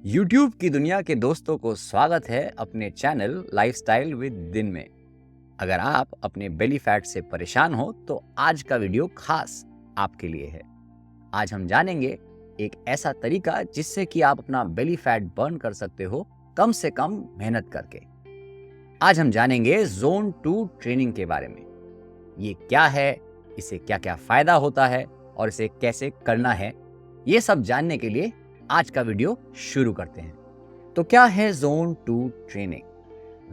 YouTube की दुनिया के दोस्तों को स्वागत है अपने चैनल लाइफस्टाइल विद दिन में। अगर आप अपने बेली फैट से परेशान हो तो आज का वीडियो खास आपके लिए है। आज हम जानेंगे एक ऐसा तरीका जिससे कि आप अपना बेली फैट बर्न कर सकते हो कम से कम मेहनत करके। आज हम जानेंगे जोन 2 ट्रेनिंग के बारे में। ये क्या है, इसे क्या क्या फायदा होता है और इसे कैसे करना है, ये सब जानने के लिए आज का वीडियो शुरू करते हैं। तो क्या है जोन 2 ट्रेनिंग?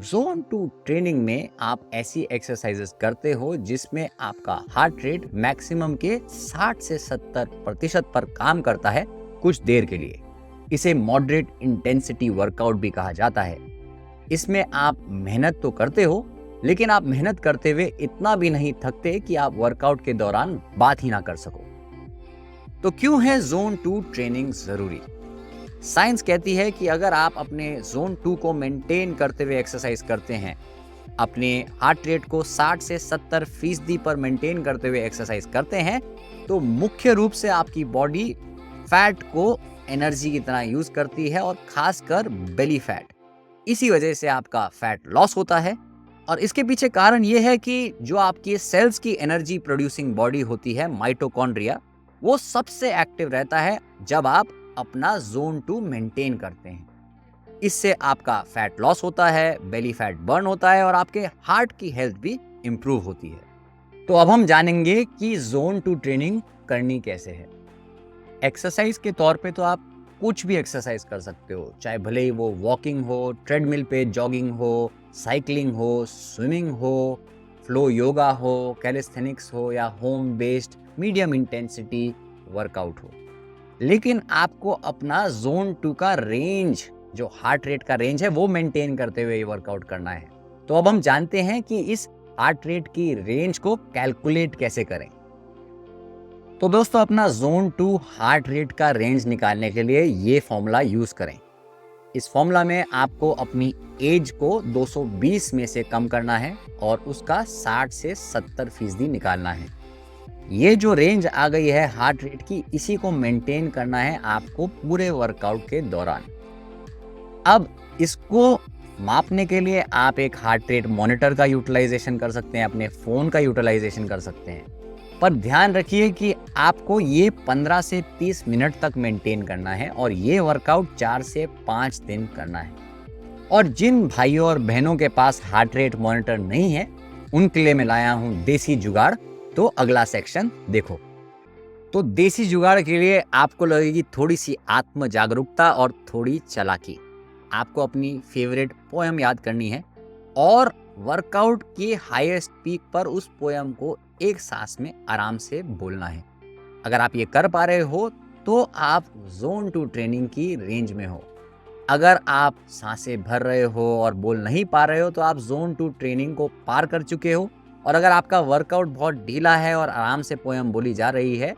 जोन 2 ट्रेनिंग में आप ऐसी एक्सरसाइजेस करते हो जिसमें आपका हार्ट रेट मैक्सिमम के 60 से 70% पर काम करता है कुछ देर के लिए। इसे मॉडरेट इंटेंसिटी वर्कआउट भी कहा जाता है। इसमें आप मेहनत तो करते हो, लेकिन आप मेहनत करते हुए इतना भी नहीं थकते कि आप वर्कआउट के दौरान बात ही ना कर सको। तो क्यों है जोन 2 ट्रेनिंग जरूरी? साइंस कहती है कि अगर आप अपने जोन 2 को मेंटेन करते हुए एक्सरसाइज करते हैं, अपने हार्ट रेट को 60 से 70% पर मेंटेन करते हुए एक्सरसाइज करते हैं, तो मुख्य रूप से आपकी बॉडी फैट को एनर्जी की तरह यूज करती है और खासकर बेली फैट। इसी वजह से आपका फैट लॉस होता है। और इसके पीछे कारण यह है कि जो आपकी सेल्स की एनर्जी प्रोड्यूसिंग बॉडी होती है, माइटोकॉन्ड्रिया, वो सबसे एक्टिव रहता है जब आप अपना जोन 2 मेंटेन करते हैं। इससे आपका फैट लॉस होता है, बेली फैट बर्न होता है और आपके हार्ट की हेल्थ भी इंप्रूव होती है। तो अब हम जानेंगे कि जोन 2 ट्रेनिंग करनी कैसे है। एक्सरसाइज के तौर पे तो आप कुछ भी एक्सरसाइज कर सकते हो, चाहे भले ही वो वॉकिंग हो, ट्रेडमिल पे जॉगिंग हो, साइकिलिंग हो, स्विमिंग हो, फ्लो योगा हो, कैलिस्थेनिक्स हो या home based medium intensity workout हो। लेकिन आपको अपना जोन 2 का रेंज, जो हार्ट रेट का रेंज है, वो मेंटेन करते हुए ये वर्कआउट करना है। तो अब हम जानते हैं कि इस हार्ट रेट की रेंज को कैलकुलेट कैसे करें। तो दोस्तों, अपना जोन 2 हार्ट रेट का रेंज निकालने के लिए ये फॉर्मूला यूज करें। इस फॉर्मूला में आपको अपनी एज को 220 में से कम करना है और उसका 60 से 70% निकालना है। ये जो रेंज आ गई है हार्ट रेट की, इसी को मेंटेन करना है आपको पूरे वर्कआउट के दौरान। अब इसको मापने के लिए आप एक हार्ट रेट मॉनिटर का यूटिलाइजेशन कर सकते हैं, अपने फोन का यूटिलाइजेशन कर सकते हैं। पर ध्यान रखिए कि आपको ये 15 से 30 मिनट तक मेंटेन करना है और ये वर्कआउट 4 से 5 दिन करना है। और जिन भाइयों और बहनों के पास हार्ट रेट मॉनिटर नहीं है, उनके लिए मैं लाया हूं देसी जुगाड़। तो अगला सेक्शन देखो। तो देसी जुगाड़ के लिए आपको लगेगी थोड़ी सी आत्म जागरूकता और थोड़ी चालाकी। आपको अपनी फेवरेट पोयम याद करनी है और वर्कआउट के हाईएस्ट पीक पर उस पोयम को एक सांस में आराम से बोलना है। अगर आप ये कर पा रहे हो तो आप जोन 2 ट्रेनिंग की रेंज में हो। अगर आप सांसें भर रहे हो और बोल नहीं पा रहे हो तो आप जोन 2 ट्रेनिंग को पार कर चुके हो। और अगर आपका वर्कआउट बहुत ढीला है और आराम से पोयम बोली जा रही है,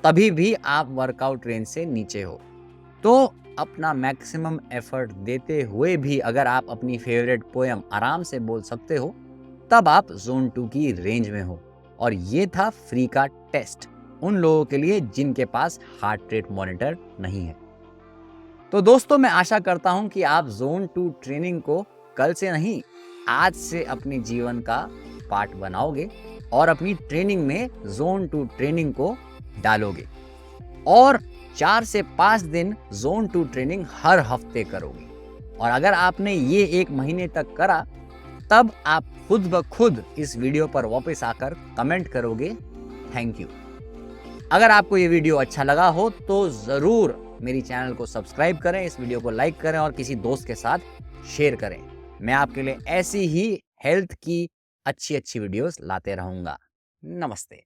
तभी भी आप वर्कआउट रेंज से नीचे हो। तो अपना मैक्सिमम एफर्ट देते हुए भी अगर आप अपनी फेवरेट पोयम आराम से बोल सकते हो, तब आप जोन 2 की रेंज में हो। और ये था फ्री का टेस्ट उन लोगों के लिए जिनके पास हार्ट रेट मॉनिटर नहीं है। तो दोस्तों, मैं आशा करता हूं कि आप जोन 2 ट्रेनिंग को कल से नहीं, आज से अपने जीवन का पार्ट बनाओगे और अपनी ट्रेनिंग में जोन 2 ट्रेनिंग को डालोगे और 4 से 5 दिन जोन 2 ट्रेनिंग हर हफ्ते करोगे। और अगर आपने ये 1 महीने तक करा, तब आप खुद ब खुद इस वीडियो पर वापस आकर कमेंट करोगे, थैंक यू। अगर आपको ये वीडियो अच्छा लगा हो तो जरूर मेरी चैनल को सब्सक्राइब करें, इस वीडियो को लाइक करें और किसी दोस्त के साथ शेयर करें। मैं आपके लिए ऐसी ही हेल्थ की अच्छी वीडियोस लाते रहूंगा। नमस्ते।